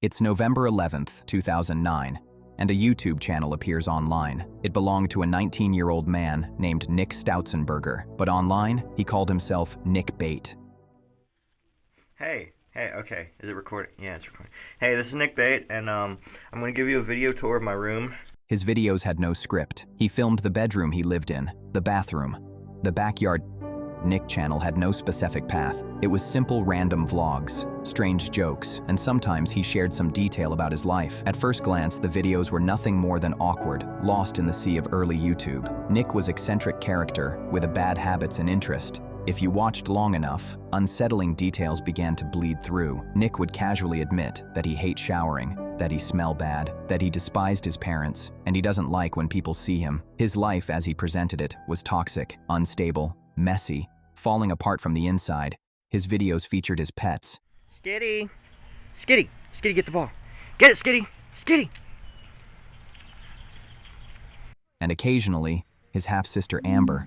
It's November 11th, 2009, and a YouTube channel appears online. It belonged to a 19-year-old man named Nick Stoutzenberger, but online, he called himself Nick Bate. Hey, okay, is it recording? Yeah, it's recording. Hey, this is Nick Bate, and I'm going to give you a video tour of my room. His videos had no script. He filmed the bedroom he lived in, the bathroom, the backyard. Nick channel had no specific path. It was simple random vlogs, strange jokes, and sometimes he shared some detail about his life. At first glance, the videos were nothing more than awkward, lost in the sea of early YouTube. Nick was eccentric character with a bad habits and interest. If you watched long enough, unsettling details began to bleed through. Nick would casually admit that he hates showering, that he smelled bad, that he despised his parents, and he doesn't like when people see him. His life, as he presented it, was toxic, unstable, messy, falling apart from the inside. His videos featured his pets. Skitty! Skitty! Skitty, get the ball! Get it, Skitty! Skitty! And occasionally, his half-sister Amber.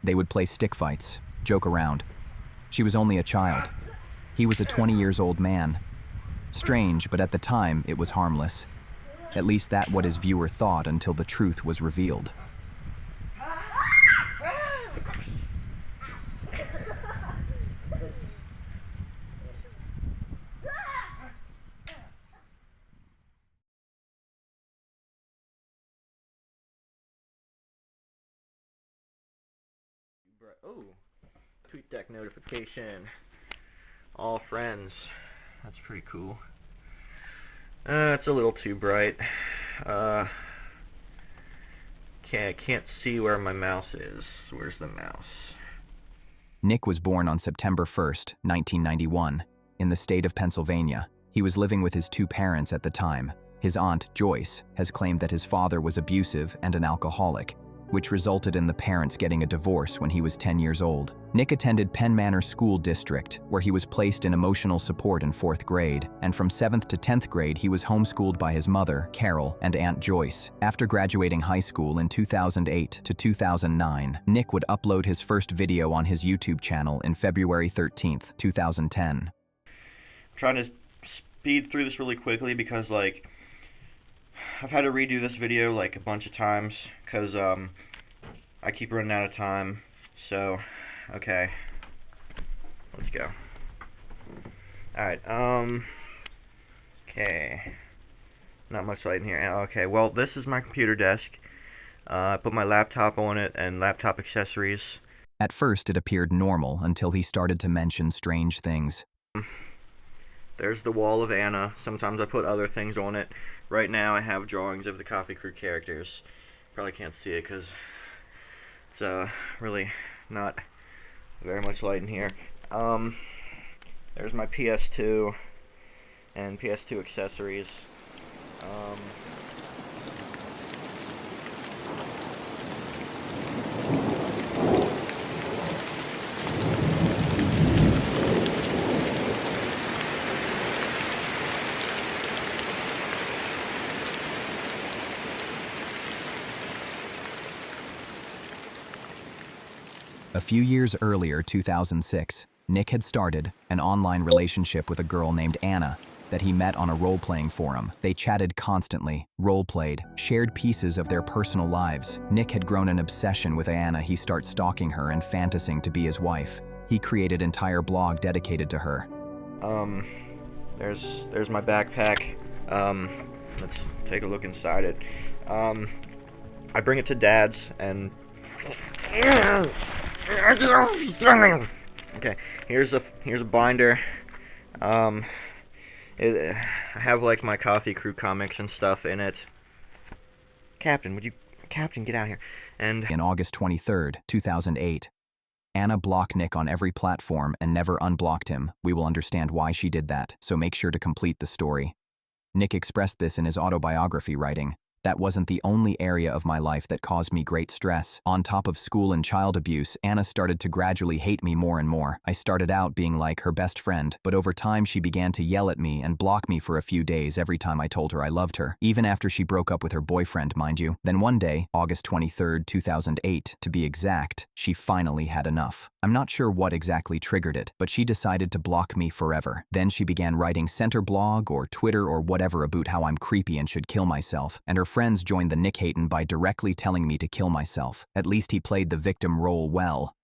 They would play stick fights, joke around. She was only a child. He was a 20-year-old man. Strange, but at the time, it was harmless. At least that's what his viewer thought until the truth was revealed. Oh, TweetDeck notification. All friends. That's pretty cool. It's a little too bright. Can't see where my mouse is. Where's the mouse? Nick was born on September 1st, 1991, in the state of Pennsylvania. He was living with his two parents at the time. His aunt, Joyce, has claimed that his father was abusive and an alcoholic, which resulted in the parents getting a divorce when he was 10 years old. Nick attended Penn Manor School District, where he was placed in emotional support in 4th grade, and from 7th to 10th grade he was homeschooled by his mother, Carol, and Aunt Joyce. After graduating high school in 2008 to 2009, Nick would upload his first video on his YouTube channel in February 13th, 2010. I'm trying to speed through this really quickly because, I've had to redo this video a bunch of times because I keep running out of time. So, okay, let's go. Alright, okay, not much light in here. Okay, well, this is my computer desk. I put my laptop on it and laptop accessories. At first it appeared normal until he started to mention strange things. There's the wall of Anna. Sometimes I put other things on it. Right now I have drawings of the Coffee Crew characters. Probably can't see it because it's really not very much light in here. There's my PS2 and PS2 accessories. A few years earlier, 2006, Nick had started an online relationship with a girl named Anna that he met on a role-playing forum. They chatted constantly, role-played, shared pieces of their personal lives. Nick had grown an obsession with Anna. He started stalking her and fantasizing to be his wife. He created an entire blog dedicated to her. There's my backpack. Let's take a look inside it. I bring it to Dad's and okay, here's a binder. I have my Coffee Crew comics and stuff in it. Captain, get out here. And in August 23rd, 2008, Anna blocked Nick on every platform and never unblocked him. We will understand why she did that, so make sure to complete the story. Nick expressed this in his autobiography, writing, That wasn't the only area of my life that caused me great stress. On top of school and child abuse, Anna started to gradually hate me more and more. I started out being like her best friend, but over time she began to yell at me and block me for a few days every time I told her I loved her, even after she broke up with her boyfriend, mind you. Then one day, August 23rd, 2008, to be exact, she finally had enough. I'm not sure what exactly triggered it, but she decided to block me forever. Then she began writing center blog or Twitter or whatever about how I'm creepy and should kill myself, and her friends joined the Nick hatin' by directly telling me to kill myself. At least he played the victim role well.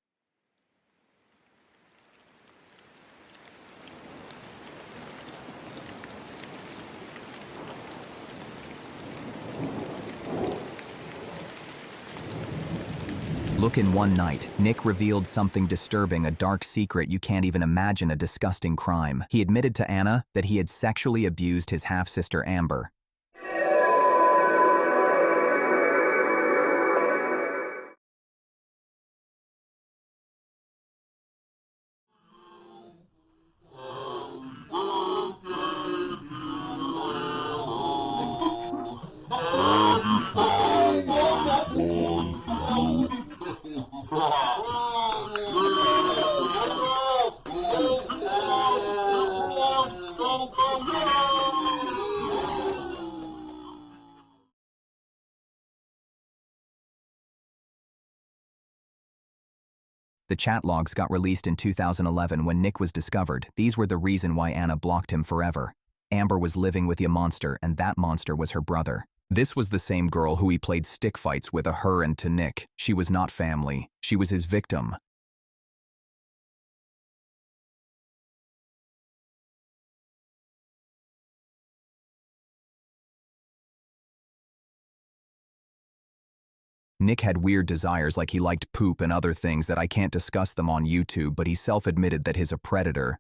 Look, in one night, Nick revealed something disturbing, a dark secret you can't even imagine, a disgusting crime. He admitted to Anna that he had sexually abused his half-sister Amber. The chat logs got released in 2011 when Nick was discovered. These were the reason why Anna blocked him forever. Amber was living with a monster, and that monster was her brother. This was the same girl who he played stick fights with her and to Nick. She was not family. She was his victim. Nick had weird desires, like he liked poop and other things that I can't discuss them on YouTube, but he self-admitted that he's a predator.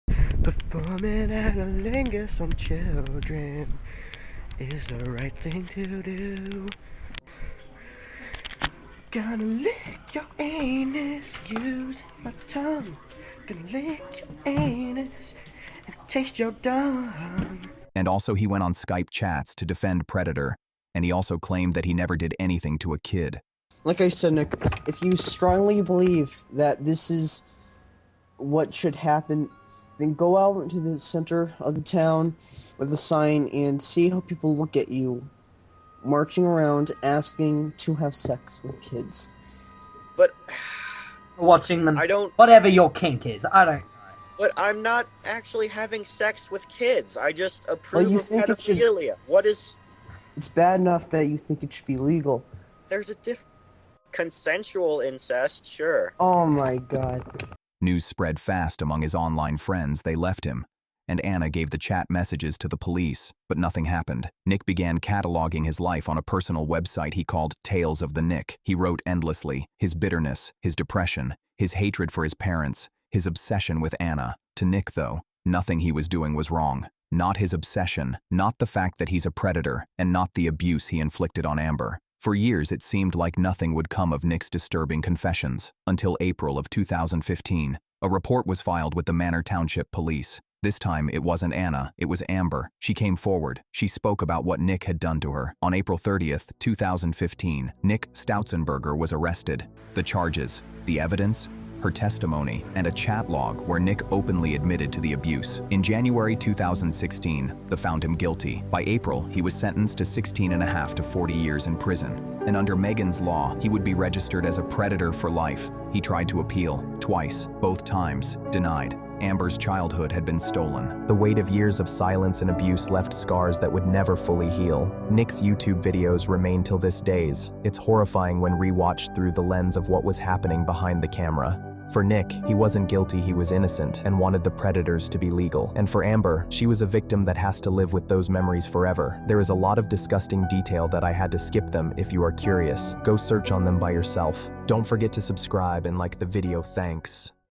Performing analingus on children is the right thing to do. Gonna lick your anus, use my tongue. Gonna lick your anus and taste your dung. And also he went on Skype chats to defend Predator, and he also claimed that he never did anything to a kid. Like I said, Nick, if you strongly believe that this is what should happen, then go out into the center of the town with a sign and see how people look at you, marching around asking to have sex with kids. But watching them. I don't. Whatever your kink is, I don't. But I'm not actually having sex with kids. I just approve Well, you of think it should- pedophilia. What is? It's bad enough that you think it should be legal. There's a consensual incest, sure. Oh my god. News spread fast among his online friends. They left him, and Anna gave the chat messages to the police, but nothing happened. Nick began cataloging his life on a personal website he called Tales of the Nick. He wrote endlessly, his bitterness, his depression, his hatred for his parents, his obsession with Anna. To Nick, though, nothing he was doing was wrong. Not his obsession, not the fact that he's a predator, and not the abuse he inflicted on Amber. For years, it seemed like nothing would come of Nick's disturbing confessions, until April of 2015. A report was filed with the Manor Township Police. This time, it wasn't Anna, it was Amber. She came forward. She spoke about what Nick had done to her. On April 30th, 2015, Nick Stoutzenberger was arrested. The charges, the evidence, her testimony, and a chat log where Nick openly admitted to the abuse. In January 2016, they found him guilty. By April, he was sentenced to 16.5 to 40 years in prison. And under Megan's law, he would be registered as a predator for life. He tried to appeal, twice, both times, denied. Amber's childhood had been stolen. The weight of years of silence and abuse left scars that would never fully heal. Nick's YouTube videos remain till this days. It's horrifying when rewatched through the lens of what was happening behind the camera. For Nick, he wasn't guilty, he was innocent, and wanted the predators to be legal. And for Amber, she was a victim that has to live with those memories forever. There is a lot of disgusting detail that I had to skip them. If you are curious, go search on them by yourself. Don't forget to subscribe and like the video, thanks.